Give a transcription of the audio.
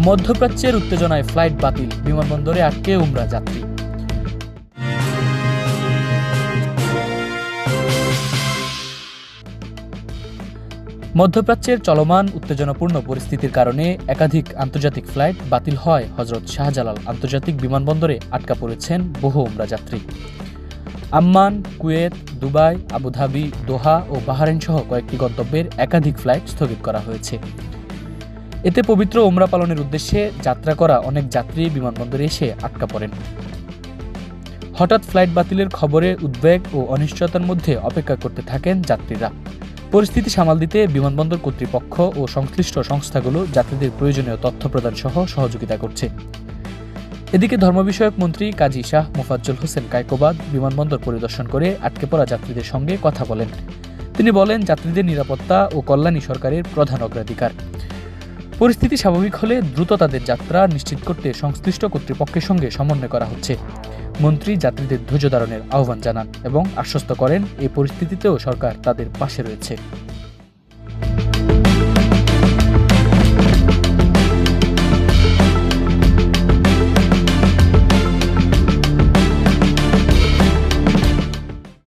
মধ্যপ্রাচ্যের উত্তেজনায় ফ্লাইট বাতিল, বিমানবন্দরে আটকে উমরা যাত্রী। মধ্যপ্রাচ্যের চলমান উত্তেজনাপূর্ণ পরিস্থিতির কারণে একাধিক আন্তর্জাতিক ফ্লাইট বাতিল হয় হজরত শাহজালাল আন্তর্জাতিক বিমানবন্দরে আটকা পড়েছেন বহু উমরা যাত্রী। আম্মান, কুয়েত, দুবাই, আবুধাবি, দোহা ও বাহরাইন সহ কয়েকটি গন্তব্যের একাধিক ফ্লাইট স্থগিত করা হয়েছে। এতে পবিত্র উমরা পালনের উদ্দেশ্যে যাত্রা করা অনেক যাত্রী বিমানবন্দরে এসে আটকা পড়েন। হঠাৎ ফ্লাইট বাতিলের খবরে উদ্বেগ ও অনিশ্চয়তার মধ্যে অপেক্ষা করতে থাকেন যাত্রীরা। পরিস্থিতি সামাল দিতে বিমানবন্দর কর্তৃপক্ষ ও সংশ্লিষ্ট সংস্থাগুলো যাত্রীদের প্রয়োজনীয় তথ্য প্রদান সহ সহযোগিতা করছে। এদিকে ধর্ম বিষয়ক মন্ত্রী কাজী শাহ মোফাজ্জল হোসেন কায়কোবাদ বিমানবন্দর পরিদর্শন করে আটকে পড়া যাত্রীদের সঙ্গে কথা বলেন। তিনি বলেন, যাত্রীদের নিরাপত্তা ও কল্যাণই সরকারের প্রধান অগ্রাধিকার। পরিস্থিতি স্বাভাবিক হলে দ্রুত তাদের যাত্রা নিশ্চিত করতে সংশ্লিষ্ট কর্তৃপক্ষের সঙ্গে সমন্বয় করা হচ্ছে। মন্ত্রী যাত্রীদের ধৈর্য ধারণের আহ্বান জানান এবং আশ্বস্ত করেন এই পরিস্থিতিতেও সরকার তাদের পাশে রয়েছে।